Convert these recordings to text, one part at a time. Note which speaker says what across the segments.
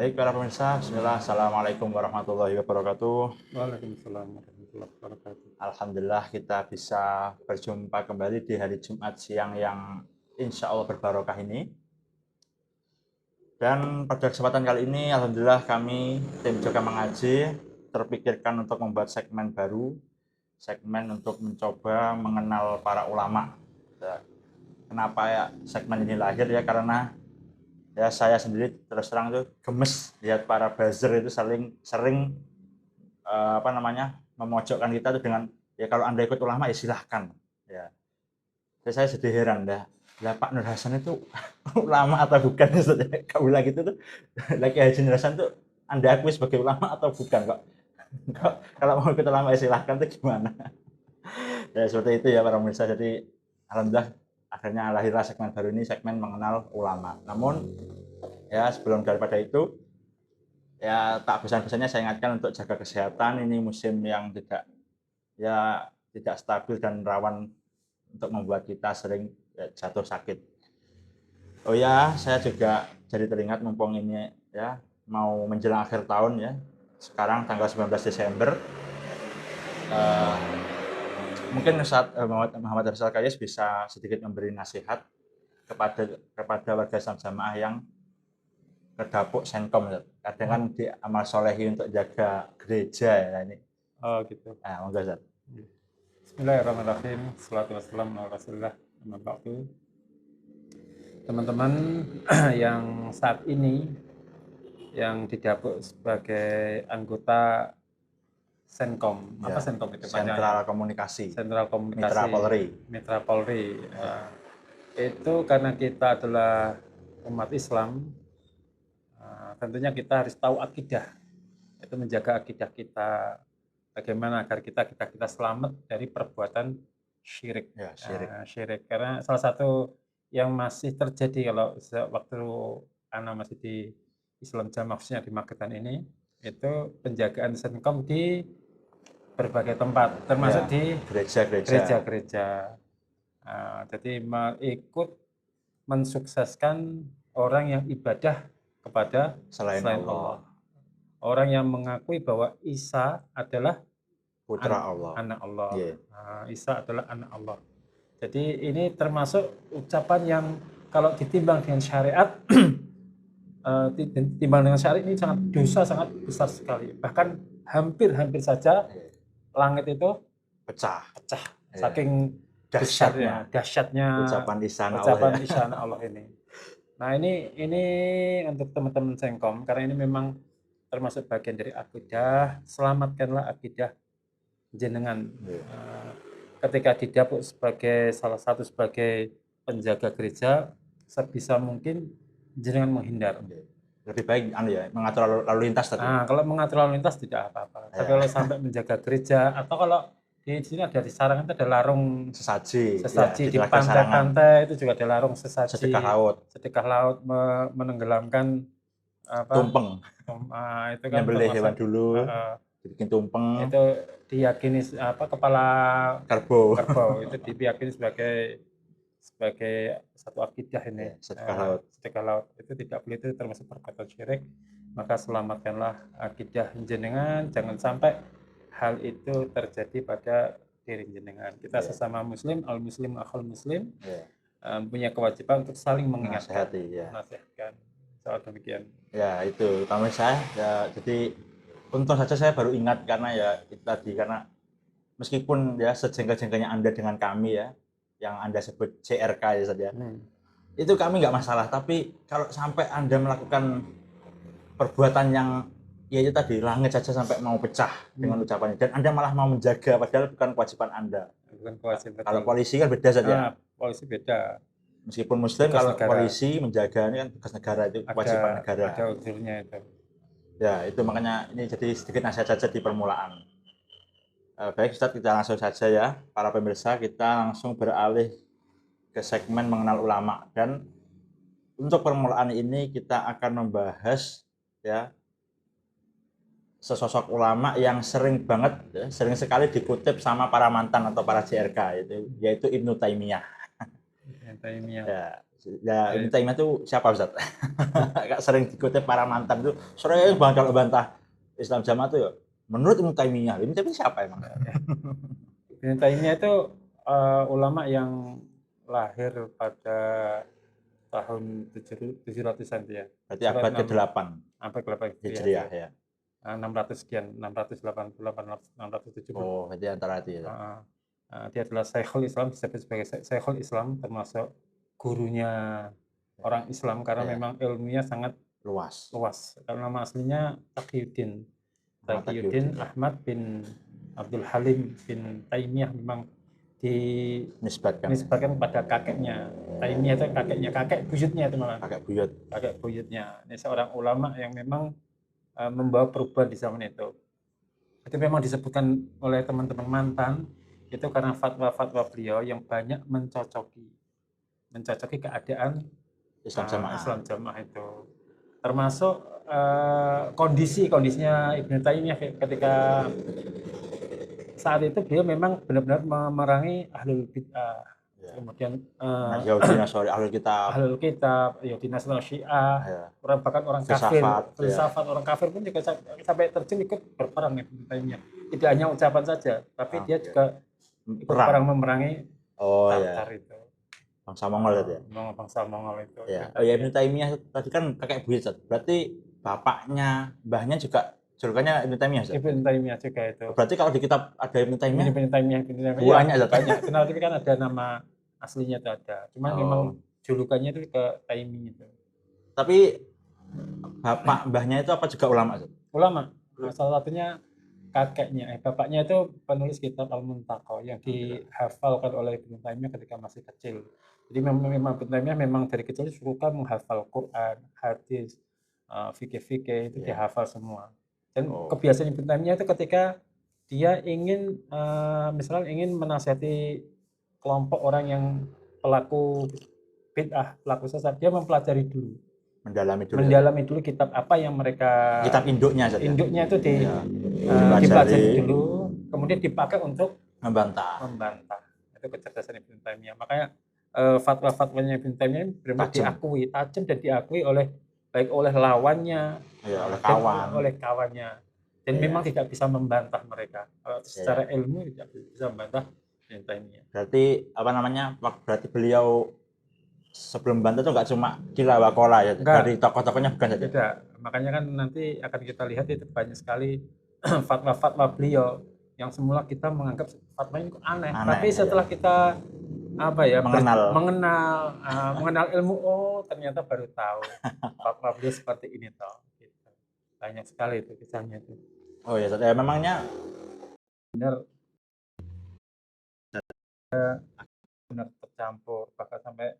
Speaker 1: Baik para pemirsa, bismillah, assalamualaikum warahmatullahi wabarakatuh.
Speaker 2: Waalaikumsalam warahmatullahi wabarakatuh.
Speaker 1: Alhamdulillah kita bisa berjumpa kembali di hari Jumat siang yang insya Allah berbarokah ini. Dan pada kesempatan kali ini, alhamdulillah kami tim Joka Mengaji terpikirkan untuk membuat segmen baru, segmen untuk mencoba mengenal para ulama. Kenapa ya segmen ini lahir ya, karena ya saya sendiri terus terang tuh gemes lihat para buzzer itu sering memojokkan kita tuh dengan ya kalau Anda ikut ulama ya silahkan ya. Jadi saya sedih heran dah, lah Pak Nur Hasan itu ulama atau bukan? Kau bilang gitu tuh, lagi Haji Nur Hasan tuh Anda akui sebagai ulama atau bukan kok? Kalau mau ikut ulama ya silahkan tuh gimana? Ya seperti itu ya para pemirsa. Jadi alhamdulillah akhirnya lahirlah segmen baru ini, segmen mengenal ulama. Namun ya sebelum daripada itu ya tak bosan-bosannya saya ingatkan untuk jaga kesehatan. Ini musim yang tidak stabil dan rawan untuk membuat kita sering jatuh sakit. Oh ya, saya juga jadi teringat mumpung ini ya mau menjelang akhir tahun ya. Sekarang tanggal 19 Desember. eh, Mungkin saat Muhammad Harsal Kayes bisa sedikit memberi nasihat kepada warga Islam jamaah yang kedapuk senkom. Kadang kan di amal solehi untuk jaga gereja ya ini.
Speaker 2: Oh gitu.
Speaker 1: Nah, monggo Ustaz.
Speaker 2: Bismillahirrahmanirrahim. Salatu wassalamu ala Rasulillah. Amma ba'du. Teman-teman yang saat ini yang didapuk sebagai anggota Senkom. Apa
Speaker 1: Ya,
Speaker 2: Senkom itu
Speaker 1: Sentral
Speaker 2: panjangnya?
Speaker 1: Komunikasi
Speaker 2: Sentral
Speaker 1: Mitra
Speaker 2: Komunikasi
Speaker 1: Polri.
Speaker 2: Mitra Polri. Itu karena kita adalah umat Islam, tentunya kita harus tahu akidah. Itu menjaga akidah kita, bagaimana agar kita selamat dari perbuatan syirik.
Speaker 1: Ya, syirik.
Speaker 2: Syirik karena salah satu yang masih terjadi kalau waktu anak masih di Islam Jamaah khususnya di Magetan ini, itu penjagaan senkom di berbagai tempat termasuk
Speaker 1: Ya,
Speaker 2: di
Speaker 1: gereja-gereja.
Speaker 2: gereja-gereja. Jadi ikut mensukseskan orang yang ibadah kepada
Speaker 1: Selain Allah.
Speaker 2: Orang yang mengakui bahwa Isa adalah
Speaker 1: Putra Allah.
Speaker 2: anak Allah.
Speaker 1: Yeah.
Speaker 2: Isa adalah anak Allah. Jadi ini termasuk ucapan yang kalau ditimbang dengan syariat, ditimbang dengan syariat ini dosa sangat besar sekali. Bahkan hampir saja langit itu
Speaker 1: pecah.
Speaker 2: Saking dahsyatnya
Speaker 1: ucapan Isana
Speaker 2: Allah ini. Nah ini untuk teman-teman Sengkom, karena ini memang termasuk bagian dari akidah. Selamatkanlah akidah jenengan. Ketika didapuk sebagai salah satu sebagai penjaga gereja, sebisa mungkin jenengan menghindar.
Speaker 1: Lebih baik mengatur lalu lintas tadi.
Speaker 2: Kalau mengatur lalu lintas tidak apa-apa. Tapi kalau sampai menjaga gereja, atau kalau di sini ada di Sarangan itu ada larung
Speaker 1: sesaji
Speaker 2: di pantai-pantai itu juga ada larung sesaji. Sedekah laut menenggelamkan
Speaker 1: tumpeng.
Speaker 2: Itu kan
Speaker 1: nyembelih hewan dulu, dibikin tumpeng.
Speaker 2: Itu diyakini kepala kerbau itu diyakini sebagai satu akidah ini. Sedekah laut itu tidak boleh, itu termasuk perbuatan syirik. Maka selamatkanlah akidah jenengan, jangan sampai hal itu terjadi pada diri jenengan. Kita sesama muslim, al muslim akhul muslim, punya kewajiban untuk saling mengingatkan, menasihatkan. Soal demikian.
Speaker 1: Ya itu utama saya ya, jadi untung saja saya baru ingat karena ya itu tadi, karena meskipun ya sejengkel-jengkelnya Anda dengan kami ya, yang Anda sebut CRK ya saja, itu kami nggak masalah. Tapi kalau sampai Anda melakukan perbuatan yang ya itu tadi, langit saja sampai mau pecah dengan ucapannya, dan Anda malah mau menjaga, padahal bukan kewajiban Anda.
Speaker 2: Bukan kewajiban.
Speaker 1: Kalau polisi kan beda saja.
Speaker 2: Polisi beda.
Speaker 1: Meskipun muslim, kalau polisi menjaga ini kan tugas negara, itu kewajiban negara.
Speaker 2: Ada unsurnya itu.
Speaker 1: Ya itu makanya ini jadi sedikit nasihat saja di permulaan. Baik Ustadz, kita langsung saja ya para pemirsa, kita langsung beralih ke segmen mengenal ulama. Dan untuk permulaan ini kita akan membahas ya sesosok ulama yang sering sekali dikutip sama para mantan atau para JRK, yaitu Ibnu Taimiyah.
Speaker 2: Ibnu Taimiyah.
Speaker 1: Ya Ibnu Taimiyah itu siapa Ustaz? Agak sering dikutip para mantan tuh sering banget kalau bantah Islam Jamaah tuh ya. Menurut Ibnu Taimiyah, Ibnu Taimiyah siapa emang?
Speaker 2: Ibnu Taimiyah itu ulama yang lahir pada tahun 700-an dia.
Speaker 1: Berarti abad ke-8.
Speaker 2: Abad ke-8
Speaker 1: Hijriah ya.
Speaker 2: 600 sekian, 688, 670.
Speaker 1: Oh, berarti antara itu ya.
Speaker 2: Dia adalah Syekhul Islam, disebut sebagai Syekhul Islam, termasuk gurunya orang Islam karena memang ilmunya sangat luas. Karena nama aslinya Taqiyuddin Ahmad bin Abdul Halim bin Taimiyah, memang dinisbatkan pada kakeknya. Taimiyah itu kakeknya, kakek buyutnya itu malah. Kakek buyutnya. Ini seorang ulama yang memang membawa perubahan di zaman itu. Itu memang disebutkan oleh teman-teman mantan itu karena fatwa-fatwa beliau yang banyak mencocoki keadaan Islam Jamaah itu. Termasuk kondisinya Ibnu Taimiyah ketika saat itu beliau memang benar-benar memerangi ahlul bid'ah. Kemudian
Speaker 1: Yahudi Nasrani, ahlul kitab,
Speaker 2: Yahudi Nasrani, Syiah, bahkan orang kafir, filsafat orang kafir pun juga sampai terjun ikut berperang Ibnu Taimiyah. Tidak hanya ucapan saja, tapi dia juga ikut perang memerangi Tatar itu.
Speaker 1: Bangsa Mongol itu ya.
Speaker 2: Bangsa Mongol itu.
Speaker 1: Ya Ibnu Taimiyah tadi kan kakek buyut, berarti bapaknya, mbahnya juga julukannya Ibnu Taimiyah.
Speaker 2: Ibnu Taimiyah juga itu.
Speaker 1: Berarti kalau di kitab ada Ibnu Taimiyah.
Speaker 2: Banyak. Kenal tapi kan ada nama aslinya itu ada. Cuman memang julukannya itu ke Taimi itu.
Speaker 1: Tapi bapak mbahnya itu apa juga ulama?
Speaker 2: Ulama. Salah satunya kakeknya, bapaknya itu penulis kitab Al-Muntaqa yang dihafalkan oleh Ibnu Taimiyah ketika masih kecil. Jadi memang Ibnu Taimiyah memang dari kecil suka menghafal Quran, hadis, fikih-fikih itu dihafal semua. Dan kebiasaan Ibnu Taimiyah itu ketika dia ingin misalnya ingin menasihati kelompok orang yang pelaku bid'ah, pelaku sesat, dia mempelajari dulu. Mendalami dulu kitab apa yang mereka,
Speaker 1: kitab induknya
Speaker 2: itu dipelajari dulu, kemudian dipakai untuk membantah. Itu kecerdasan Ibnu Taimiyah. Makanya fatwa-fatwanya Ibnu Taimiyah benar-benar diakui, tajam dan diakui baik oleh lawannya, oleh kawannya. Dan memang tidak bisa membantah mereka. Secara ilmu tidak bisa membantah Ibnu Taimiyah.
Speaker 1: Berarti beliau sebelum bantu itu nggak cuma kila wakola ya, dari tokoh-tokohnya bukan saja.
Speaker 2: Tidak. Makanya kan nanti akan kita lihat itu banyak sekali fatwa-fatwa beliau yang semula kita menganggap fatwa ini aneh. Tapi setelah kita mengenal ilmu, ternyata baru tahu fatwa beliau seperti ini toh. Gitu. Banyak sekali itu kisahnya itu.
Speaker 1: Oh ya, memangnya
Speaker 2: benar tercampur, bahkan sampai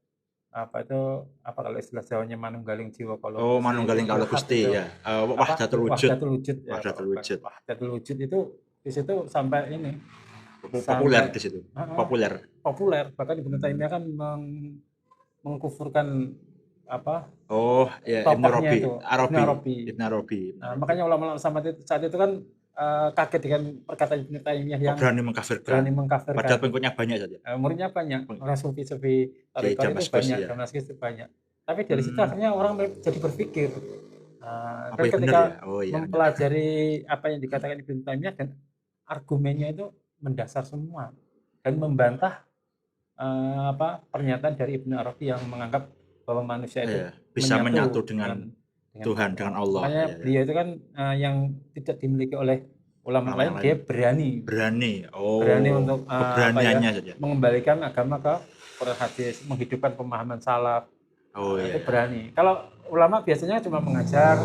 Speaker 2: kalau istilah Jawanya manunggaling jiwa kalau
Speaker 1: manunggaling kalau Gusti ya. Wahdatul
Speaker 2: wujud itu di situ sampai ini
Speaker 1: populer di situ.
Speaker 2: Populer bahkan Ibnu Taimiyah kan mengkufurkan
Speaker 1: Ibnu Arabi.
Speaker 2: Makanya ulama-ulama saat itu kan kaget dengan perkataan Ibnu Taimiyah yang
Speaker 1: berani mengkafirkan. Padahal pengikutnya banyak saja.
Speaker 2: Muridnya banyak, orang sufi Tariqah itu banyak, Damaskus itu banyak. Tapi dari situ akhirnya orang jadi berpikir. Dan ketika mempelajari apa yang dikatakan Ibnu Taimiyah dan argumennya itu mendasar semua dan membantah pernyataan dari Ibnu Arabi yang menganggap bahwa manusia itu
Speaker 1: bisa menyatu dengan Tuhan, dengan Allah.
Speaker 2: Makanya beliau itu kan yang tidak dimiliki oleh ulama lain, dia berani untuk mengembalikan agama ke Quran hadis, menghidupkan pemahaman salaf. Itu berani. Kalau ulama biasanya cuma mengajar,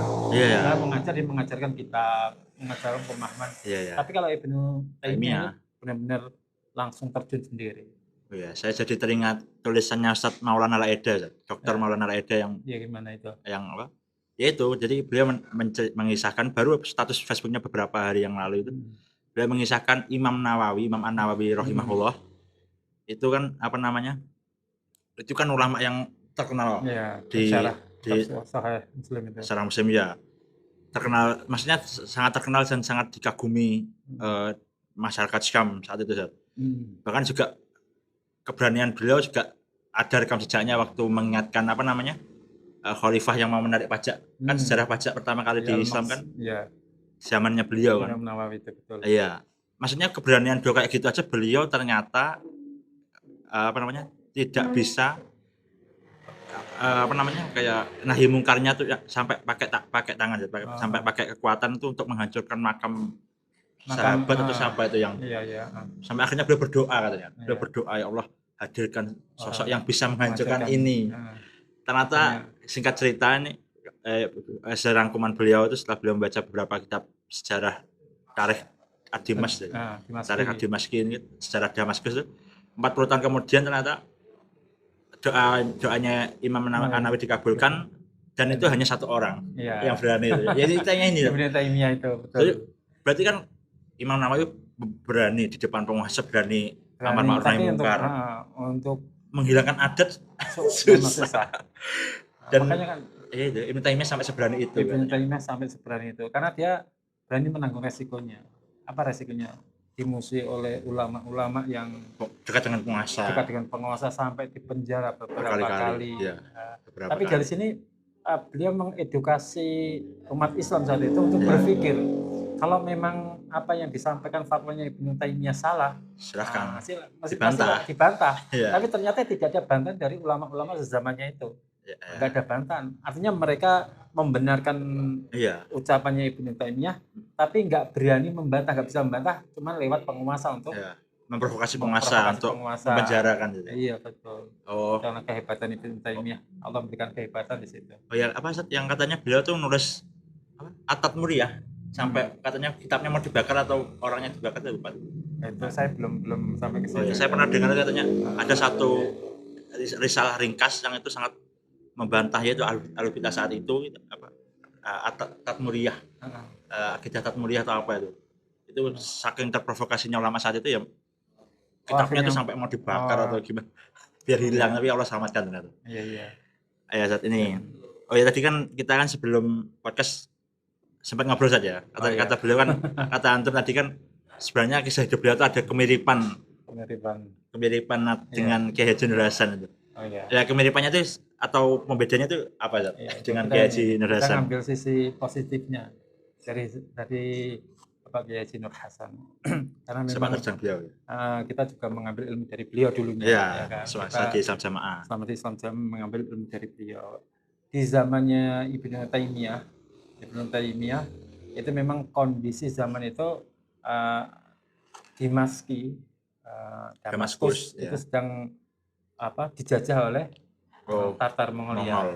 Speaker 2: mengajarkan kitab, mengajarkan pemahaman. Tapi kalau Ibnu Taimiyah benar-benar langsung terjun sendiri.
Speaker 1: Saya jadi teringat tulisannya Ustaz Maulana Al-Aeda, Dr. Maulana Al-Aeda yang
Speaker 2: gimana itu?
Speaker 1: Yang apa? Yaitu jadi beliau mengisahkan, baru status Facebooknya beberapa hari yang lalu itu, beliau mengisahkan Imam An-Nawawi rahimahullah. Itu kan itu kan ulama yang terkenal di
Speaker 2: Sahih Muslim itu.
Speaker 1: Secara Muslim ya. Terkenal, maksudnya sangat terkenal dan sangat dikagumi masyarakat Syam saat itu. Bahkan juga keberanian beliau juga ada rekam jejaknya waktu mengingatkan apa namanya khalifah yang mau menarik pajak. Kan sejarah pajak pertama kali di Islam kan zamannya beliau kan.
Speaker 2: Imam Nawawi itu betul.
Speaker 1: Iya. Maksudnya keberanian beliau kayak gitu aja, beliau ternyata apa namanya tidak bisa apa namanya kayak nahi mungkarnya tuh ya, sampai pakai tangan ya, sampai pakai kekuatan tuh untuk menghancurkan makam sahabat atau siapa itu yang sampai akhirnya beliau berdoa katanya. Beliau berdoa, ya Allah, hadirkan sosok yang bisa menghancurkan ini. Ternyata singkat cerita ini serangkuman beliau itu setelah beliau membaca beberapa kitab sejarah tarikh Ad-Dimash, tarikh Ad-Dimashqi ini, sejarah Damaskus itu 40 tahun kemudian ternyata doanya Imam Nawawi dikabulkan dan itu hanya satu orang yang berani itu. Jadi ceritanya ini.
Speaker 2: Ibnu Taimiyah itu betul.
Speaker 1: Berarti kan Imam Nawawi berani di depan penguasa, berani amar ma'ruf nahi mungkar
Speaker 2: untuk
Speaker 1: menghilangkan adat susah. Dan makanya kan Ibnu Taimiyah sampai seberani itu.
Speaker 2: Ibnu Taimiyah sampai seberani itu karena dia berani menanggung resikonya. Apa resikonya? Dimusuhi oleh ulama-ulama yang
Speaker 1: dekat dengan penguasa
Speaker 2: sampai dipenjara beberapa kali. Tapi dari sini beliau mengedukasi umat Islam saat itu untuk berpikir kalau memang apa yang disampaikan fatwanya Ibnu Taimiyah salah,
Speaker 1: silahkan
Speaker 2: dibantah. Tapi ternyata tidak ada bantahan dari ulama-ulama sezamannya itu. Enggak ada bantahan. Artinya mereka membenarkan ucapannya Ibnu Taimiyah, tapi enggak berani membantah, enggak bisa membantah, cuma lewat penguasa untuk
Speaker 1: memprovokasi penguasa untuk mempenjarakan gitu.
Speaker 2: Iya, betul. Karena kehebatan Ibnu Taimiyah, Allah memberikan kehebatan di situ.
Speaker 1: Oh ya, apa yang katanya beliau tuh nulis At-Tatmuriyah sampai katanya kitabnya mau dibakar atau orangnya dibakar itu lupa.
Speaker 2: Itu saya belum sampai ke situ.
Speaker 1: Saya pernah dengar katanya ada satu risalah ringkas yang itu sangat membantah yaitu Ahlul saat itu apa Tatmuriyah, akidah Tatmuriyah atau apa itu saking terprovokasinya ulama saat itu ya kitabnya itu sampai mau dibakar atau gimana biar hilang, tapi Allah selamatkan ternyata. Iya. Saat ini. Oh ya, tadi kan kita kan sebelum podcast sempat ngobrol saja. Kata beliau kan, kata antum tadi kan sebenarnya kisah hidup beliau itu ada kemiripan dengan Kiai Haji Nur Hasan itu. Ya kemiripannya itu atau pembedanya itu apa dengan Kiai Haji Nur Hasan?
Speaker 2: Kita ambil sisi positifnya dari Bapak Kiai Haji Nur Hasan. Karena memang
Speaker 1: beliau,
Speaker 2: kita juga mengambil ilmu dari beliau dulunya.
Speaker 1: Ya kan? Selama di Islam Jamaah.
Speaker 2: Selama di Islam Jamaah mengambil ilmu dari beliau. Di zamannya Ibnu Taimiyah itu memang kondisi zaman itu Damaskus itu sedang dijajah oleh Tatar Mongolia.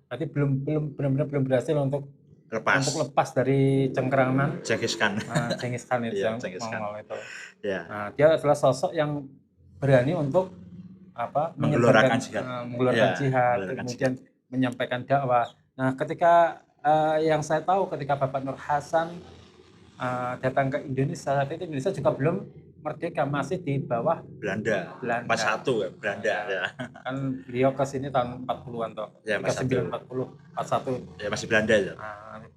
Speaker 2: Berarti belum berhasil untuk lepas dari cengkeraman
Speaker 1: Genghis Khan
Speaker 2: itu Mongol itu. Nah, dia adalah sosok yang berani untuk
Speaker 1: menggelorkan
Speaker 2: jihad, kemudian menyampaikan dakwah. Nah, ketika yang saya tahu ketika Bapak Nur Hasan datang ke Indonesia, saat itu Indonesia juga belum merdeka, masih di bawah
Speaker 1: Belanda. 41 ya, Belanda ya.
Speaker 2: Kan beliau ke sini tahun 40-an toh.
Speaker 1: Ya,
Speaker 2: 39 40 41.
Speaker 1: Ya, masih Belanda ya.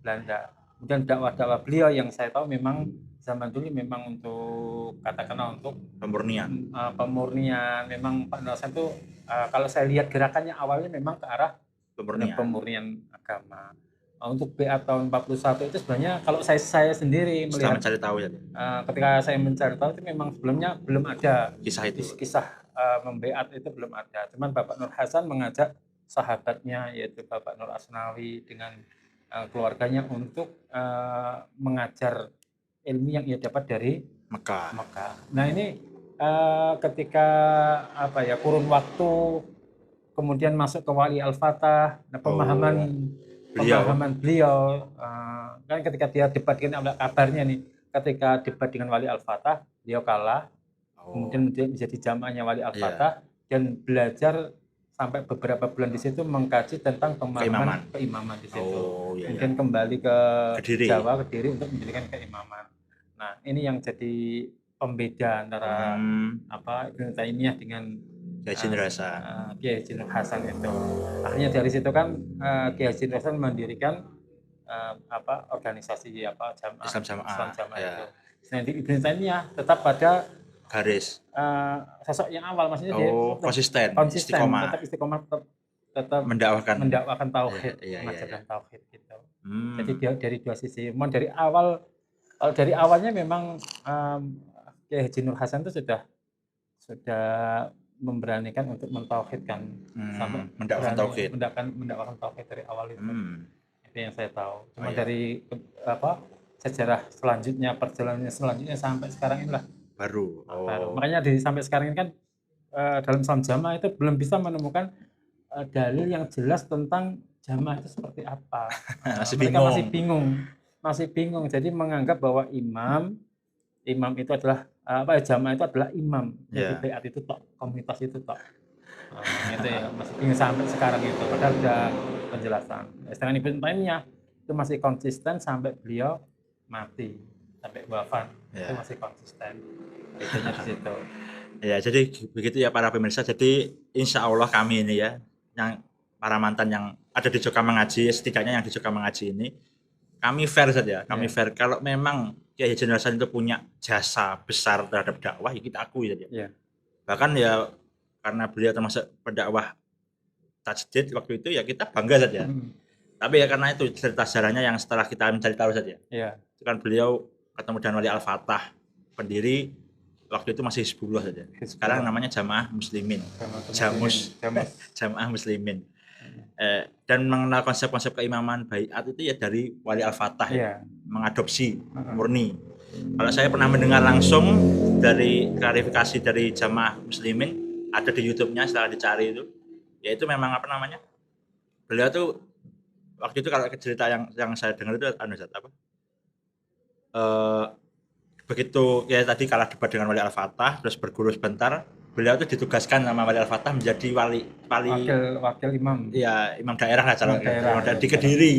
Speaker 2: Belanda. Kemudian dakwah beliau yang saya tahu memang zaman dulu memang untuk katakanlah untuk
Speaker 1: pemurnian.
Speaker 2: Memang Pak Nur Hasan itu kalau saya lihat gerakannya awalnya memang ke arah pemurnian agama. Untuk BA tahun 41 itu sebenarnya kalau saya sendiri melihat
Speaker 1: mencari tahu ya.
Speaker 2: Ketika saya mencari tahu itu memang sebelumnya belum ada kisah membeat itu belum ada. Cuman Bapak Nur Hasan mengajak sahabatnya yaitu Bapak Nur Asnawi dengan keluarganya untuk mengajar ilmu yang ia dapat dari
Speaker 1: Mekah.
Speaker 2: Nah ini ketika kurun waktu kemudian masuk ke Wali Al-Fatah, pemahaman beliau kan ketika dia debat dengan kabarnya nih, ketika debat dengan Wali Al-Fatah beliau kalah, kemudian menjadi jamaahnya Wali Al-Fatah dan belajar sampai beberapa bulan di situ mengkaji tentang pemahaman keimaman di situ. Kemudian kembali ke Jawa, ke Kediri untuk mendirikan keimaman. Nah ini yang jadi pembeda antara Ibnu Taimiyah dengan Kiai Haji Nur Hasan itu. Akhirnya dari situ kan Kiai Haji Nur Hasan mendirikan organisasi Islam Jamaah itu. Nah, di Ibnu Taimiyah tetap pada
Speaker 1: garis.
Speaker 2: Sosok yang awal, maksudnya dia
Speaker 1: konsisten,
Speaker 2: tetap istiqomah, tetap mendakwakan tauhid, mengajarkan tauhid gitu. Jadi dia dari dua sisi. Dari awalnya memang Kiai Haji Nur Hasan itu sudah memberanikan untuk mentauhidkan, sampai mendakwakan tauhid dari awal itu. Itu yang saya tahu. Cuma dari sejarah selanjutnya, perjalanannya selanjutnya sampai sekarang inilah baru. Makanya sampai sekarang ini kan dalam Islam jamaah itu belum bisa menemukan dalil yang jelas tentang jamaah itu seperti apa. Mereka masih bingung. Jadi menganggap bahwa imam itu adalah jamaah itu adalah imam. Jadi baiat itu tok, komunitas itu tok. Itu ya masih bingung sampai sekarang itu. Padahal ada penjelasan. Sedangkan Ibnu Taimiyah itu masih konsisten sampai beliau mati, sampai wafat. Itu masih konsisten. Itunya di situ.
Speaker 1: Ya, jadi begitu ya para pemirsa. Jadi insya Allah kami ini ya, yang para mantan yang ada di Joka Mengaji, setidaknya yang di Joka Mengaji ini, kami fair saja. Kami fair. Kalau memang Kiai Haji Nur Hasan itu punya jasa besar terhadap dakwah, ya kita akui saja. Bahkan ya karena beliau termasuk pendakwah tajdid waktu itu, ya kita bangga saja. Tapi ya karena itu cerita sejarahnya yang setelah kita mencari tahu saja. Itu kan beliau ketemu dengan Wali Al-Fatah, pendiri waktu itu masih Hizbullah saja. Sekarang namanya Jamaah Muslimin. Jamaah Muslimin. Dan mengenal konsep-konsep keimaman baiat itu ya dari Wali Al-Fatah, mengadopsi murni. Kalau saya pernah mendengar langsung dari klarifikasi dari Jamaah Muslimin, ada di YouTube-nya setelah dicari itu, yaitu memang beliau tuh waktu itu, kalau cerita yang saya dengar itu begitu ya tadi kalah debat dengan Wali Al-Fatah, terus berguru sebentar, beliau itu ditugaskan sama Wali Al-Fatah menjadi
Speaker 2: wakil imam.
Speaker 1: Iya, imam daerah lah di Kediri.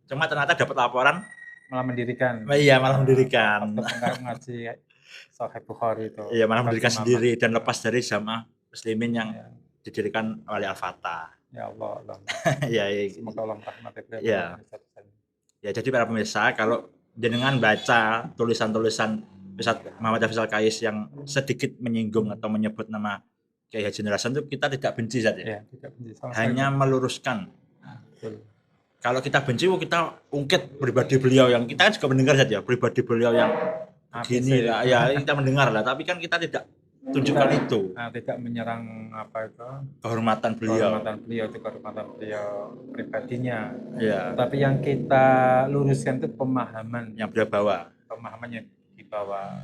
Speaker 1: Cuma ternyata dapat laporan
Speaker 2: malah mendirikan.
Speaker 1: Malah mendirikan.
Speaker 2: Untuk ngaji Sahih Bukhari itu.
Speaker 1: Iya, malah mendirikan sendiri dan lepas dari Jamaah Muslimin yang didirikan Wali Al-Fatah.
Speaker 2: Ya Allah. Semoga Allah merahmati beliau.
Speaker 1: Ya, jadi para pemirsa, kalau jenengan baca tulisan-tulisan Ustaz Muhammad Hafiz Al-Qais yang sedikit menyinggung atau menyebut nama Kiai Haji Nur Hasan, itu kita tidak benci saja.
Speaker 2: Tidak benci.
Speaker 1: Hanya meluruskan. Kalau kita benci, kita ungkit pribadi beliau, yang kita kan juga mendengar saja pribadi beliau yang begini lah. Ya, kita mendengar lah, tapi kan kita tidak tunjukkan itu.
Speaker 2: Tidak menyerang
Speaker 1: kehormatan beliau
Speaker 2: pribadinya. Tapi yang kita luruskan itu pemahaman
Speaker 1: yang beliau bawa.
Speaker 2: Pemahamannya dibawa.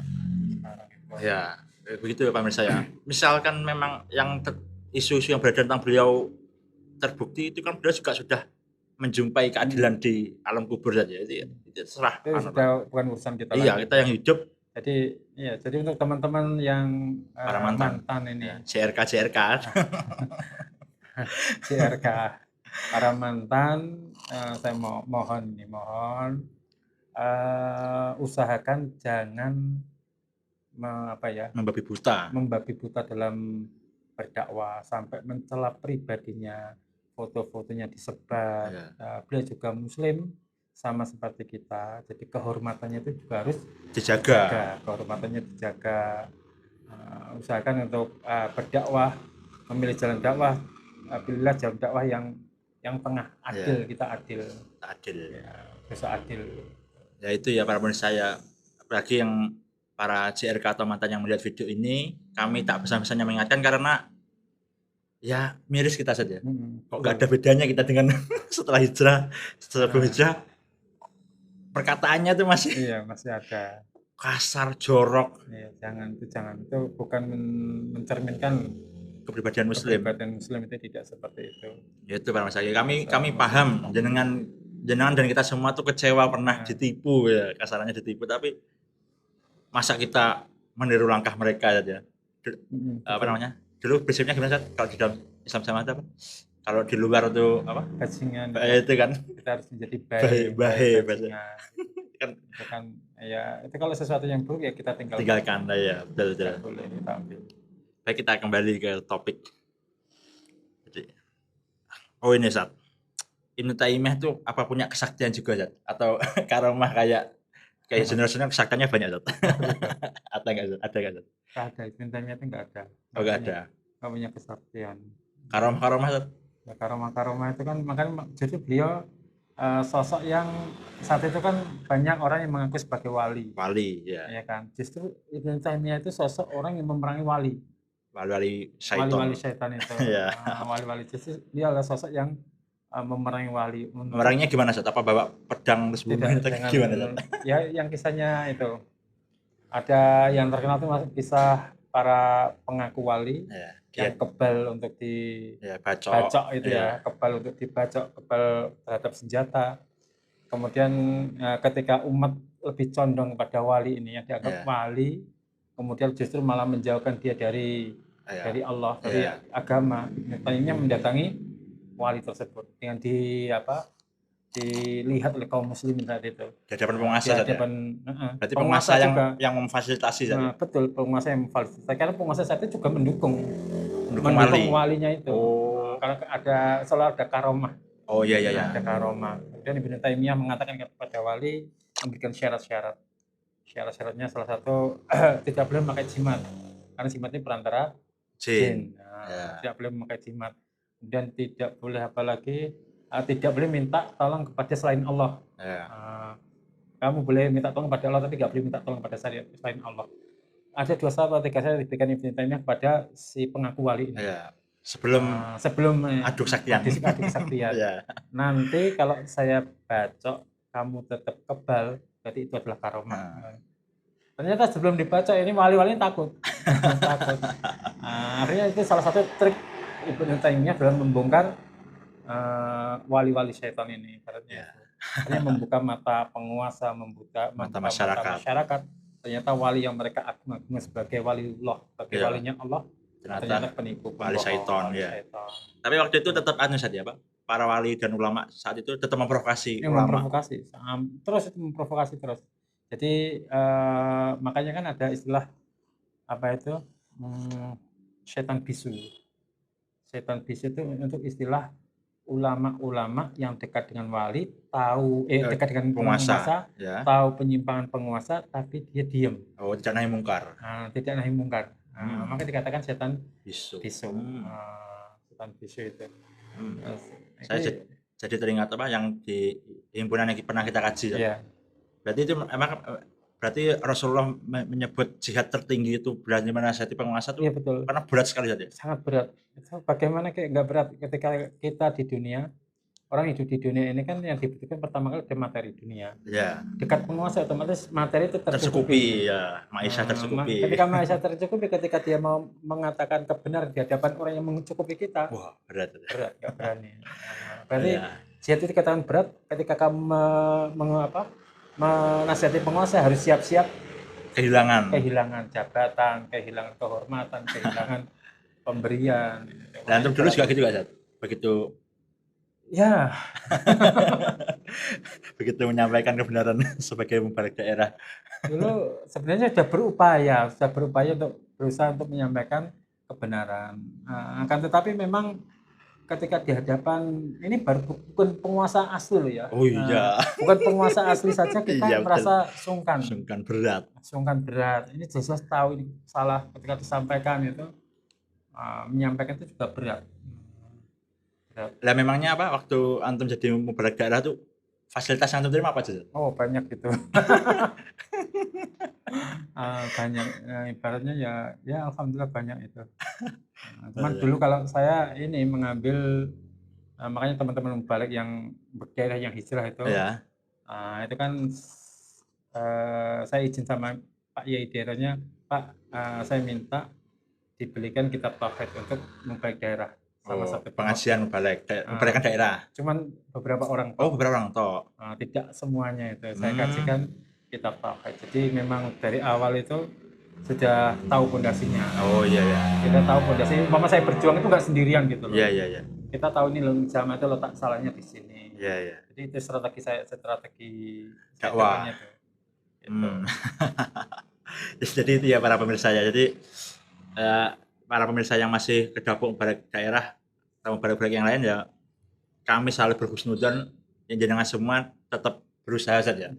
Speaker 1: Ya, begitu ya Pak Mirsa ya. Misalkan memang yang isu-isu yang beredar tentang beliau terbukti, itu kan beliau juga sudah menjumpai keadilan di alam kubur saja. Itu serah.
Speaker 2: Itu sudah bukan urusan kita lagi.
Speaker 1: Iya, kita yang hidup.
Speaker 2: Jadi untuk teman-teman yang
Speaker 1: para mantan
Speaker 2: ini,
Speaker 1: CRK
Speaker 2: para mantan, saya mohon usahakan jangan membabi buta dalam berdakwah sampai mencela pribadinya, foto-fotonya disebar. Beliau juga Muslim sama seperti kita, jadi kehormatannya itu juga harus dijaga. Usahakan untuk berdakwah, memilih jalan dakwah, pilihlah jalan dakwah yang tengah, adil. Kita adil. Bisa adil.
Speaker 1: Ya itu ya para pemirsa saya, apalagi yang para CRK atau mantan yang melihat video ini, kami tak pesan-pesannya mengingatkan karena ya miris kita saja. Kok nggak ada bedanya kita dengan setelah hijrah, sebelum hijrah, perkataannya tuh masih
Speaker 2: ada
Speaker 1: kasar, jorok.
Speaker 2: Jangan itu bukan mencerminkan
Speaker 1: kepribadian Muslim.
Speaker 2: Kepribadian Muslim itu tidak seperti itu.
Speaker 1: Ya itu para saya. Kami paham jenengan dan kita semua tuh kecewa, pernah ditipu ya, kasarannya ditipu, tapi masa kita meniru langkah mereka saja. Dulu prinsipnya gimana Ustaz? Kalau di dalam Islam sama apa? Kalau di luar tuh apa?
Speaker 2: Bajingan.
Speaker 1: Itu kan.
Speaker 2: Kita harus menjadi
Speaker 1: baik.
Speaker 2: Kan ya, itu kalau sesuatu yang buruk ya kita tinggalkan.
Speaker 1: Ya, betul.
Speaker 2: Boleh kita ambil.
Speaker 1: Baik, kita kembali ke topik. Jadi, ini Ustaz. Ibnu Taimiyah tuh apa punya kesaktian juga Ustaz? Atau karomah kayak generasinya kesaktiannya banyak Ustaz? Ada enggak Ustaz?
Speaker 2: Nggak ada, Ibnu Taimiyah itu nggak ada.
Speaker 1: Oh, nggak ada.
Speaker 2: Nggak punya kesaktian.
Speaker 1: Karomah Ustaz.
Speaker 2: Ya, karomah itu kan makanya jadi beliau sosok yang saat itu kan banyak orang yang mengaku sebagai wali.
Speaker 1: Wali, ya.
Speaker 2: Ya kan. Justru Ibnu Taimiyah itu sosok orang yang memerangi wali.
Speaker 1: Wali-wali syaitan.
Speaker 2: Wali-wali syaitan itu.
Speaker 1: Ya.
Speaker 2: Wali-wali justru dia adalah sosok yang memerangi wali.
Speaker 1: Memeranginya gimana Ustaz? Apa bawa pedang terus bunuh gimana Ustaz?
Speaker 2: Ya yang kisahnya itu ada yang terkenal itu kisah para pengaku wali yang kebal untuk dibacok itu ya, kebal untuk dibacok, kebal terhadap senjata. Kemudian ketika umat lebih condong kepada wali ini yang dianggap wali, kemudian justru malah menjauhkan dia dari Allah, dari agama. Tadinya mendatangi wali tersebut dengan dilihat oleh kaum muslimin saat itu.
Speaker 1: Di hadapan penguasa saja. Berarti penguasa yang memfasilitasi saja.
Speaker 2: Nah, betul, penguasa yang memfasilitasi. Karena penguasa saat itu juga mendukung walinya itu. Karena selalu ada karomah.
Speaker 1: Oh iya.
Speaker 2: Ada karomah. Kemudian Ibnu Taimiyah mengatakan kepada wali memberikan syarat-syarat. Syarat-syaratnya salah satu tidak boleh memakai jimat. Karena jimat ini perantara jin. Tidak boleh memakai jimat. Dan tidak boleh tidak boleh minta tolong kepada selain Allah. Kamu boleh minta tolong kepada Allah, tapi tidak boleh minta tolong kepada selain Allah. Ada 2 syarat atau 3 syarat diberikan Ibnu Taimiyah kepada si pengaku wali ini. Sebelum adu kesaktian. Nanti kalau saya bacok, kamu tetap kebal, berarti itu adalah karomah. Ternyata sebelum dibacok ini wali-wali takut. Akhirnya itu salah satu trik Ibnu Taimiyah dalam membongkar wali-wali syaitan ini, artinya membuka mata penguasa, membuka mata masyarakat. Ternyata wali yang mereka agung sebagai waliullah, sebagai walinya Allah, ternyata penipu
Speaker 1: wali syaitan. Tapi waktu itu tetap saja Pak, para wali dan ulama saat itu tetap memprovokasi ulama.
Speaker 2: Memprovokasi terus. Jadi makanya kan ada istilah syaitan bisu. Syaitan bisu itu untuk istilah ulama-ulama yang dekat dengan wali, dekat dengan penguasa, tahu penyimpangan penguasa, tapi dia diam.
Speaker 1: Tidak nahi mungkar.
Speaker 2: Tidak nahi mungkar. Maka dikatakan setan bisu. Setan bisu itu.
Speaker 1: Saya jadi teringat yang di himpunan yang pernah kita kaji. Berarti itu berarti Rasulullah menyebut jihad tertinggi itu berani menasihati penguasa itu
Speaker 2: betul.
Speaker 1: Karena berat sekali saja.
Speaker 2: Sangat berat. Bagaimana nggak berat ketika kita di dunia, orang hidup di dunia ini kan yang dibutuhkan pertama kali ada materi dunia. Dekat penguasa otomatis materi itu tercukupi.
Speaker 1: Maisha tercukupi.
Speaker 2: Ketika maisha tercukupi, ketika dia mau mengatakan kebenaran di hadapan orang yang mencukupi kita,
Speaker 1: wah berat,
Speaker 2: nggak berani. Berarti jihad itu dikatakan berat ketika kamu menasihati penguasa harus siap-siap kehilangan jabatan, kehilangan kehormatan, kehilangan pemberian.
Speaker 1: Dan untuk dulu juga gitu nggak, begitu begitu menyampaikan kebenaran sebagai mubalik daerah.
Speaker 2: Dulu sebenarnya sudah berupaya untuk berusaha untuk menyampaikan kebenaran. Akan tetapi memang ketika di hadapan ini bukan penguasa asli loh ya. Bukan penguasa asli saja kita merasa sungkan berat. Ini jelas tahu ini salah, ketika disampaikan itu menyampaikan itu juga berat.
Speaker 1: Lah memangnya waktu antum jadi mubalik daerah tuh fasilitas yang antum terima apa aja?
Speaker 2: Banyak gitu. Banyak, ibaratnya ya alhamdulillah banyak itu. Cuman dulu kalau saya ini mengambil, makanya teman-teman balik yang berdaerah yang hijrah itu, itu kan saya izin sama Pak Yai daerahnya, Pak, saya minta dibelikan kitab tauhid untuk mubalik daerah. Sama satu
Speaker 1: pengajian membalikan daerah.
Speaker 2: Cuman beberapa orang.
Speaker 1: Beberapa orang toh.
Speaker 2: Tidak semuanya itu saya kajikan kitab tauhid. Jadi memang dari awal itu sudah tahu pondasinya. Kita tahu pondasi. Mama saya berjuang itu nggak sendirian gitu loh. Kita tahu ini loh jamaah itu letak salahnya di sini. Jadi itu strategi
Speaker 1: dakwah. Gitu. Jadi itu ya para pemirsa ya. Jadi para pemirsa yang masih kedapuk balik daerah atau balik yang lain ya, kami selalu berhusnudzon yang jenengan semua tetap berusaha saja.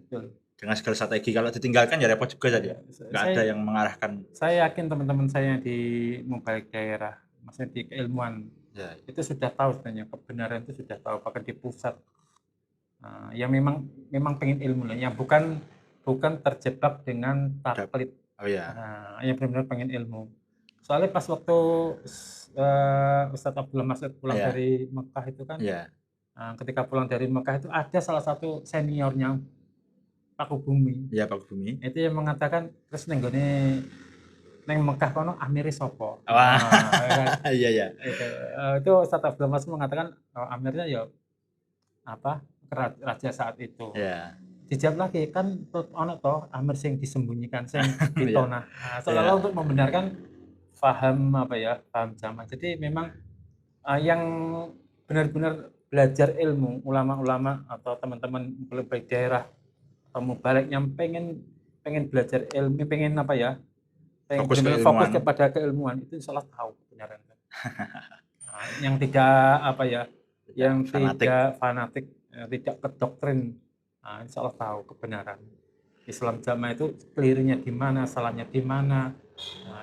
Speaker 1: dengan segala strategi. Kalau ditinggalkan ya repot juga saja. Nggak ada yang mengarahkan.
Speaker 2: Saya yakin teman-teman saya di Mubalik Daerah, maksudnya di keilmuan, itu sudah tahu sebenarnya kebenaran itu sudah tahu, bahkan di pusat. Yang memang pengen ilmu lah, yang bukan terjebak dengan taklid. Yang benar-benar pengen ilmu. Soalnya pas waktu Ustadz Abdullah Mas'ud pulang dari Mekah itu kan, ketika pulang dari Mekah itu ada salah satu seniornya Pak Bumi.
Speaker 1: Iya, Pak Bumi.
Speaker 2: Itu yang mengatakan, terus nenggone neng Mekah kono amire sopo.
Speaker 1: Iya.
Speaker 2: Itu Ustadz Abdullah Mas'ud mengatakan amirnya ya apa? Raja saat itu. Dijawab lagi kan ono toh amir sing disembunyikan, sing ditonah. Seolah-olah untuk membenarkan paham zaman. Jadi memang yang benar-benar belajar ilmu, ulama-ulama atau teman-teman baik daerah atau mubalik yang pengen belajar ilmu, pengen fokus kepada keilmuan, itu salah tahu kebenaran. Yang tidak yang tidak fanatik, tidak ke doktrin, insya Allah tahu kebenaran. Islam Jamaah itu kelirunya di mana, salahnya di mana,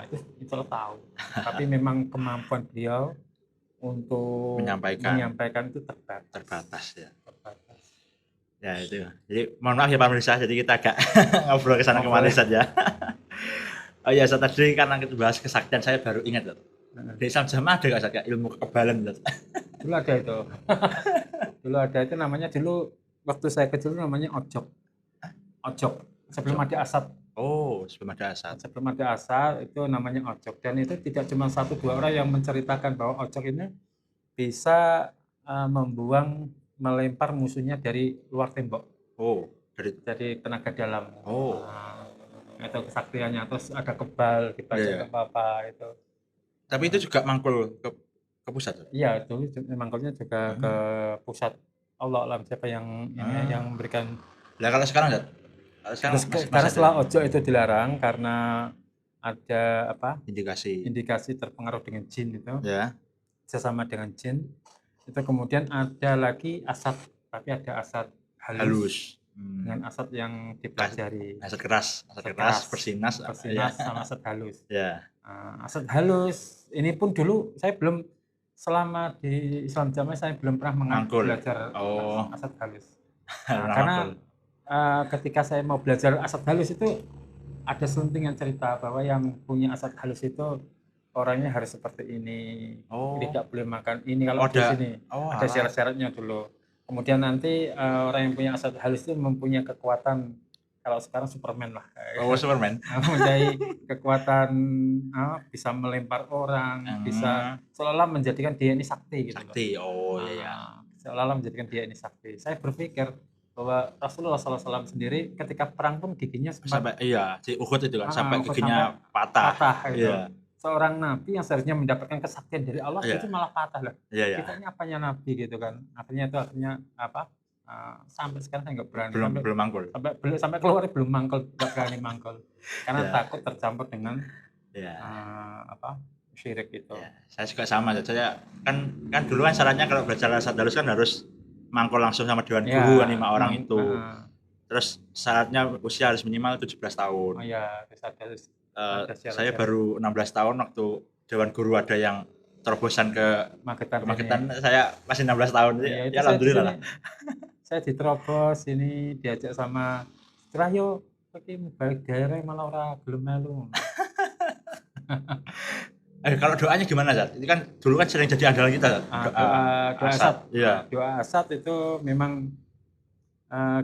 Speaker 2: itu insya Allah tahu. Tapi memang kemampuan beliau untuk menyampaikan itu terbatas.
Speaker 1: Ya itu. Jadi mohon maaf ya Pak Mirsa, jadi kita agak ngobrol ke sana kemari saja. Oh iya, tadi karena kita bahas kesaktian, saya baru ingat. Di Islam Jamaah ada nggak kayak ilmu kekebalan?
Speaker 2: Dulu ada itu. Dulu ada itu namanya, dulu waktu saya kecil namanya ojok. Sebelum ada asad.
Speaker 1: Sebelum ada asad.
Speaker 2: Sebelum ada asad itu namanya ojok. Dan itu tidak cuma 1-2 orang yang menceritakan bahwa ojok ini bisa melempar musuhnya dari luar tembok. Dari tenaga dalam. Itu kesaktiannya. Terus ada kebal dibaca apa itu.
Speaker 1: Tapi itu juga mangkul ke pusat?
Speaker 2: Iya, itu mangkulnya juga ke pusat. Allah alam siapa yang memberikan.
Speaker 1: Lah kalau sekarang enggak?
Speaker 2: Karena setelah ojok itu dilarang karena ada indikasi terpengaruh dengan jin itu. Sesama dengan jin. Itu kemudian ada lagi asad, tapi ada asad halus. Dengan asad yang dipelajari.
Speaker 1: Asad keras, persinas
Speaker 2: sama asad halus. Asad halus ini pun dulu saya belum, selama di Islam Jamaah saya belum pernah belajar asad halus. Karena ketika saya mau belajar asad halus itu ada selentingan cerita bahwa yang punya asad halus itu orangnya harus seperti ini, tidak boleh makan ini kalau di sini. Ada syarat-syaratnya dulu. Kemudian nanti orang yang punya asad halus itu mempunyai kekuatan, kalau sekarang Superman lah.
Speaker 1: Superman.
Speaker 2: Mempunyai kekuatan bisa melempar orang, bisa seolah-olah menjadikan dia ini sakti gitu.
Speaker 1: Sakti.
Speaker 2: Seolah-olah menjadikan dia ini sakti. Saya berpikir bahwa Rasulullah SAW sendiri ketika perang pun giginya
Speaker 1: sampai di Uhud itu kan sampai giginya patah
Speaker 2: gitu. Seorang nabi yang seharusnya mendapatkan kesaktian dari Allah itu malah patah lah. Kita ini apanya nabi gitu kan. Artinya sampai sekarang saya nggak berani.
Speaker 1: Belum mangkul.
Speaker 2: Sampai keluar belum mangkul, nggak berani mangkul. Karena takut tercampur dengan syirik itu.
Speaker 1: Saya juga sama. Saya kan dulu kan syaratnya kalau belajar asad halus kan harus mangkul langsung sama dewan guru kan 5 orang itu. Terus syaratnya usia harus minimal 17 tahun. Saya baru 16 tahun waktu dewan guru ada yang terobosan ke Magetan, saya masih 16 tahun. Ya alhamdulillah.
Speaker 2: Saya diterobos ini, diajak sama Rayo pakai Mubalik Daerah malah ora gelem melu.
Speaker 1: Kalau doanya gimana, Zat? Ini kan dulu kan sering jadi andalan kita,
Speaker 2: doa asad. Doa asad itu memang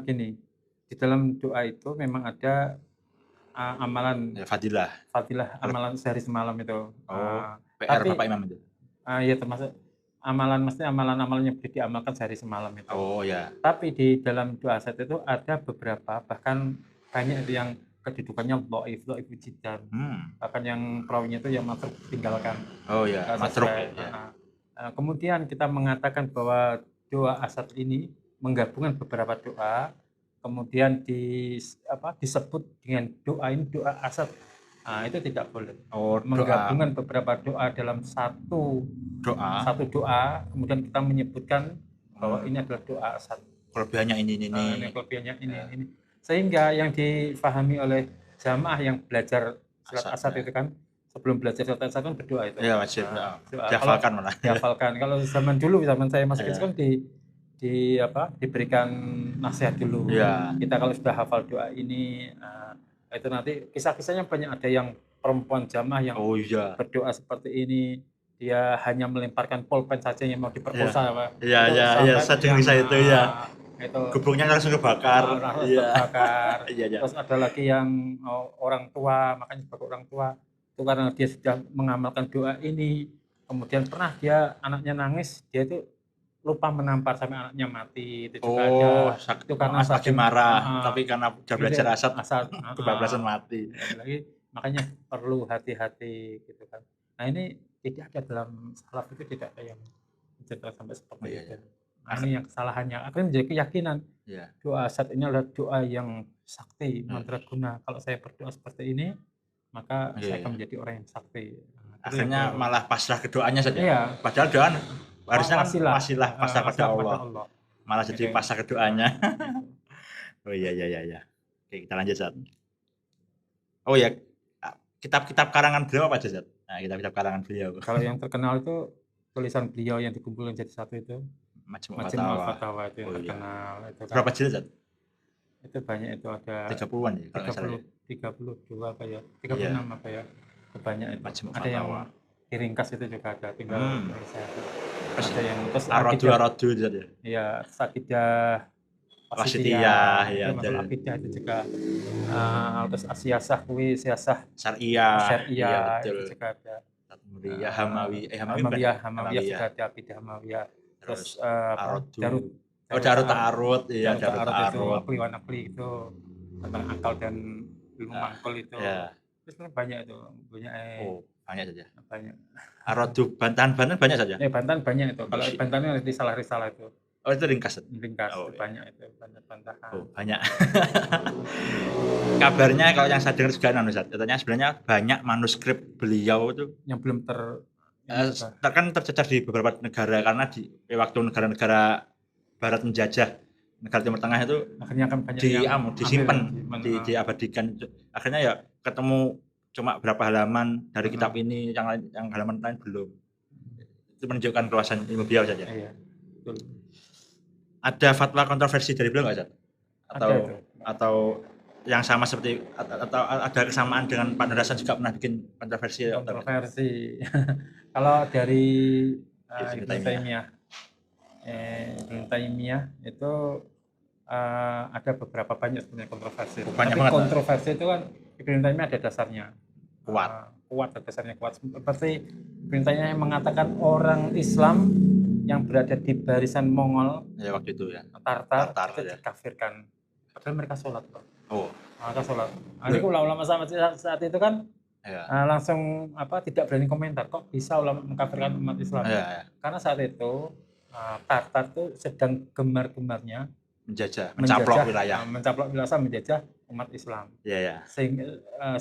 Speaker 2: gini. Di dalam doa itu memang ada amalan
Speaker 1: fadilah
Speaker 2: amalan sehari semalam itu.
Speaker 1: PR Bapak Imam itu.
Speaker 2: Ya termasuk amalan yang diamalkan sehari semalam itu. Tapi di dalam doa asad itu ada beberapa, bahkan banyak yang kedudukannya dhaif jiddan. Bahkan yang perawinya itu yang matruk tinggalkan.
Speaker 1: Matruk.
Speaker 2: Kemudian kita mengatakan bahwa doa asad ini menggabungkan beberapa doa, kemudian disebut dengan doa asad. Itu tidak boleh. Menggabungkan beberapa doa dalam satu doa, kemudian kita menyebutkan bahwa ini adalah doa asad.
Speaker 1: Kelebihannya ini.
Speaker 2: Kelebihannya ini. Sehingga yang difahami oleh jamaah yang belajar salat asar
Speaker 1: ya.
Speaker 2: itu kan, sebelum belajar salat asar kan berdoa itu.
Speaker 1: Iya wajib.
Speaker 2: Doa.
Speaker 1: Dihafalkan malah.
Speaker 2: Dihafalkan. Kalau zaman dulu, zaman saya masih
Speaker 1: Iya.
Speaker 2: kecil kan diberikan nasihat dulu.
Speaker 1: Iya.
Speaker 2: Kita kalau sudah hafal doa ini, itu nanti kisah-kisahnya banyak, ada yang perempuan jamaah yang berdoa seperti ini, dia hanya melemparkan pulpen saja yang mau diperkosa, Pak.
Speaker 1: Iya, saya dengar kisah itu ya.
Speaker 2: Itu
Speaker 1: gubuknya langsung kebakar.
Speaker 2: terbakar.
Speaker 1: Iya.
Speaker 2: Terus ada lagi yang orang tua, makanya sebagai orang tua itu karena dia sudah mengamalkan doa ini, kemudian pernah dia anaknya nangis, dia itu lupa menampar sampai anaknya mati, itu juga ada.
Speaker 1: Itu karena lagi marah, tapi karena udah belajar asar kebablasan mati.
Speaker 2: Lagi makanya perlu hati-hati gitu kan. Nah, ini tidak ada dalam salaf, itu tidak ada yang menceritakan sampai seperti itu. Nah, ini yang kesalahannya, akhirnya menjadi keyakinan. Doa asar ini adalah doa yang sakti, mandraguna. Kalau saya berdoa seperti ini, maka saya akan menjadi orang yang sakti.
Speaker 1: Akhirnya malah pasrah ke doanya saja.
Speaker 2: Iya.
Speaker 1: Padahal doa harusnya wasilah pasrah pada Allah. Malah jadi pasrah ke doanya. Oh iya. Oke, kita lanjut, Zat. Oh ya, kitab-kitab karangan beliau apa aja, Zat? Nah, kitab-kitab karangan beliau.
Speaker 2: Kalau yang terkenal itu tulisan beliau yang dikumpulkan jadi satu itu.
Speaker 1: Majmu'
Speaker 2: Fatawa itu yang terkenal. Itu kan.
Speaker 1: Berapa jilid, Zat?
Speaker 2: Itu banyak, itu ada
Speaker 1: 30-an ya kalau saya.
Speaker 2: 32 apa ya? 36 apa ya? Kebanyak itu.
Speaker 1: Majmu'
Speaker 2: Ada yang
Speaker 1: Fatawa.
Speaker 2: diringkas itu juga ada, tinggal saya. Ada yang terus
Speaker 1: Aradu Zat ya.
Speaker 2: Iya, Sakidah
Speaker 1: Wasitiyah,
Speaker 2: ya, masalah akidah itu juga. Terus Asiyasah kuwi siasah
Speaker 1: syariah,
Speaker 2: itu juga ada.
Speaker 1: Kemudian
Speaker 2: Hamawiyah juga ada, akidah Hamawiyah. Terus Darut.
Speaker 1: Darut
Speaker 2: Iya, Darut itu akli itu tentang akal dan ilmu mangkul itu. Terus banyak itu,
Speaker 1: banyak saja.
Speaker 2: Banyak.
Speaker 1: Aradu bantahan banyak saja.
Speaker 2: Bantahan banyak itu. Kalau bantahannya risalah itu.
Speaker 1: Itu ringkas.
Speaker 2: Banyak itu, bantahan.
Speaker 1: Banyak. Kabarnya kalau yang saya dengar juga katanya sebenarnya banyak manuskrip beliau itu
Speaker 2: yang belum
Speaker 1: kan tercecar di beberapa negara, karena di waktu negara-negara barat menjajah negara Timur Tengah itu
Speaker 2: akhirnya akan banyak
Speaker 1: disimpan, diabadikan. Akhirnya ya ketemu cuma berapa halaman dari kitab ini, yang halaman lain belum. Itu menunjukkan keluasan ilmu beliau saja.
Speaker 2: Iya, betul.
Speaker 1: Ada fatwa kontroversi dari beliau nggak, Zat? Atau yang sama seperti, atau ada kesamaan dengan Pak Nur Hasan juga pernah bikin kontroversi?
Speaker 2: Kalau dari Ibnu Taimiyah itu ada beberapa banyak sebenarnya kontroversi. Tapi kontroversi itu kan Ibnu Taimiyah ada dasarnya. Kuat, dasarnya kuat. Seperti Ibnu Taimiyah yang mengatakan orang Islam yang berada di barisan Mongol
Speaker 1: waktu itu ya,
Speaker 2: Tartar itu dikafirkan, padahal mereka sholat, Pak. Mereka sholat. Ini ulama saat itu kan langsung tidak berani komentar, kok bisa ulama mengkafirkan umat Islam. Karena saat itu Tartar itu sedang gemar-gemarnya mencaplok wilayah, menjajah umat Islam.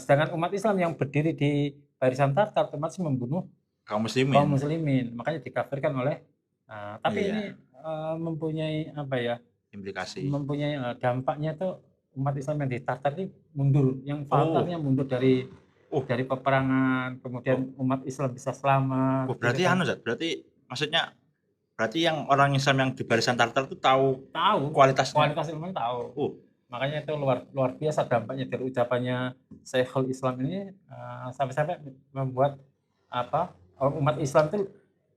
Speaker 2: Sedangkan umat Islam yang berdiri di barisan Tartar otomatis membunuh kaum muslimin, makanya dikafirkan oleh. Tapi ini mempunyai
Speaker 1: implikasi,
Speaker 2: mempunyai dampaknya itu umat Islam yang di Tartar ini mundur, yang fatalnya mundur dari peperangan, kemudian umat Islam bisa selamat.
Speaker 1: Berarti berarti maksudnya yang orang Islam yang di barisan Tartar itu tahu kualitas
Speaker 2: ilmunya tahu. Makanya itu luar biasa dampaknya dari ucapannya Syekhul Islam ini, sampai membuat umat Islam itu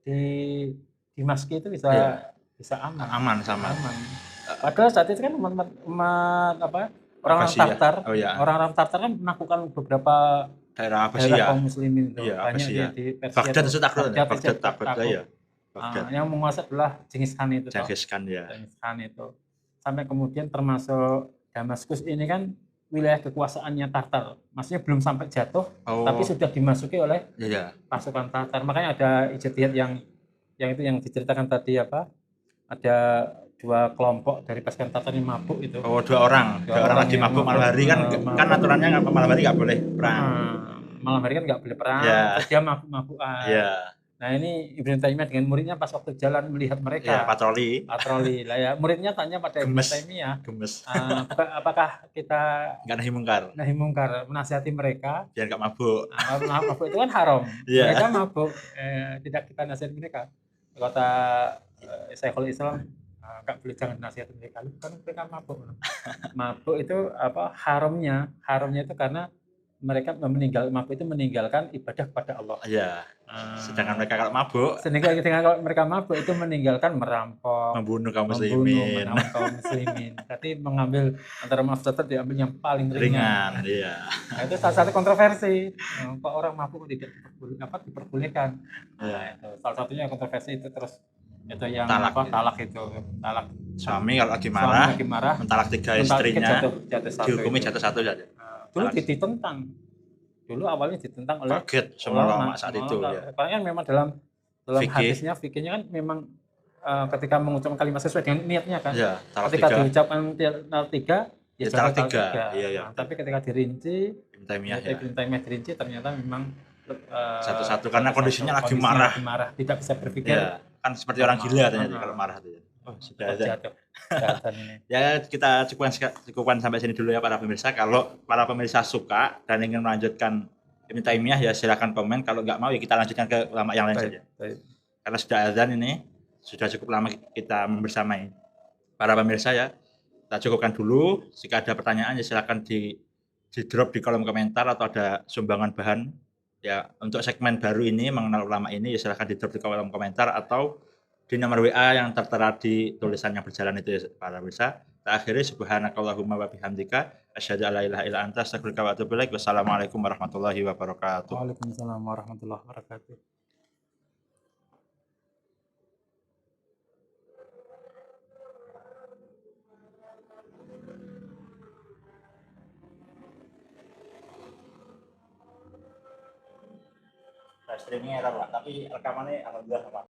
Speaker 2: di Maski itu bisa aman. Padahal saat itu kan orang Tartar kan menaklukkan beberapa
Speaker 1: daerah kaum
Speaker 2: muslimin itu. Banyak di Persia.
Speaker 1: Baghdad itu takut.
Speaker 2: Yang menguasai adalah Genghis Khan itu.
Speaker 1: Genghis Khan
Speaker 2: itu. Sampai kemudian termasuk Damaskus ini kan wilayah kekuasaannya Tartar. Maksudnya belum sampai jatuh, tapi sudah dimasuki oleh pasukan Tartar. Makanya ada ijtihad yang itu yang diceritakan tadi ada 2 kelompok dari pasukan Tartar yang mabuk itu.
Speaker 1: Dua orang lagi mabuk malam hari kan aturannya malam hari nggak boleh perang.
Speaker 2: Malam hari kan nggak boleh perang. Terus dia mabuk-mabukan. Nah ini Ibnu Taimiyah dengan muridnya pas waktu jalan melihat
Speaker 1: Ya,
Speaker 2: mereka
Speaker 1: patroli.
Speaker 2: patroli lah ya, muridnya tanya pada Ibnu
Speaker 1: Gemes.
Speaker 2: Taimiyah,
Speaker 1: Gemes.
Speaker 2: apakah kita
Speaker 1: Nggak nahi mungkar.
Speaker 2: nahi mungkar menasihati mereka
Speaker 1: Biar nggak mabuk.
Speaker 2: mabuk itu kan haram.
Speaker 1: Iya.
Speaker 2: Mereka mabuk, tidak kita nasihati mereka. Kata Syekhul Islam, nggak boleh, jangan nasihati mereka, kan mereka mabuk. Mabuk itu apa haramnya itu karena mereka mabuk itu meninggalkan ibadah kepada Allah.
Speaker 1: Iya. Sedangkan mereka kalau mabuk,
Speaker 2: kalau mereka mabuk itu meninggalkan merampok,
Speaker 1: membunuh kaum
Speaker 2: membunuh,
Speaker 1: muslimin.
Speaker 2: menawan kaum muslimin. Berarti mengambil antara mafsadat diambil yang paling ringan.
Speaker 1: Iya.
Speaker 2: Nah, itu salah satu kontroversi. Kok orang mabuk tidak diperbolehkan?
Speaker 1: Iya.
Speaker 2: Itu salah satunya kontroversi itu. Terus itu yang
Speaker 1: Talak,
Speaker 2: talak itu. Talak.
Speaker 1: Suami kalau lagi marah, mentalak 3 istrinya, dihukumi jatuh 1 saja.
Speaker 2: Dulu ditentang. Dulu awalnya ditentang oleh
Speaker 1: kaget semua ulama saat itu ya.
Speaker 2: Karena kan memang dalam hadisnya, fikihnya kan memang ketika mengucapkan kalimat sesuai dengan niatnya kan.
Speaker 1: Ya,
Speaker 2: ketika diucapkan talak 3 ya
Speaker 1: talak 3.
Speaker 2: Iya. Tapi ketika dirinci,
Speaker 1: Ibnu Taimiyah
Speaker 2: dirinci ternyata memang
Speaker 1: satu-satu karena kondisinya lagi marah,
Speaker 2: tidak bisa berpikir.
Speaker 1: Ya, kan seperti orang gila ternyata kalau marah itu. Oh, sudah ada. Ya, kita cukupkan sampai sini dulu ya para pemirsa. Kalau para pemirsa suka dan ingin melanjutkan Ibnu Taimiyah ya silakan komen. Kalau nggak mau ya kita lanjutkan ke ulama yang lain saja. Karena sudah azan ini, sudah cukup lama kita membersamai. Para pemirsa ya, kita cukupkan dulu. Jika ada pertanyaan ya silakan di drop di kolom komentar atau ada sumbangan bahan ya untuk segmen baru ini mengenal ulama ini ya silakan di drop di kolom komentar atau di nomor WA yang tertera di tulisan yang berjalan itu ya para pemirsa. Kita akhiri subhanakallahumma wa bihamdika asyhadu an la ilaha illa anta astaghfiruka wa atubu ilaik. Wassalamualaikum warahmatullahi wabarakatuh.
Speaker 2: Waalaikumsalam warahmatullahi wabarakatuh.
Speaker 1: Streaming error lah, tapi rekamannya alhamdulillah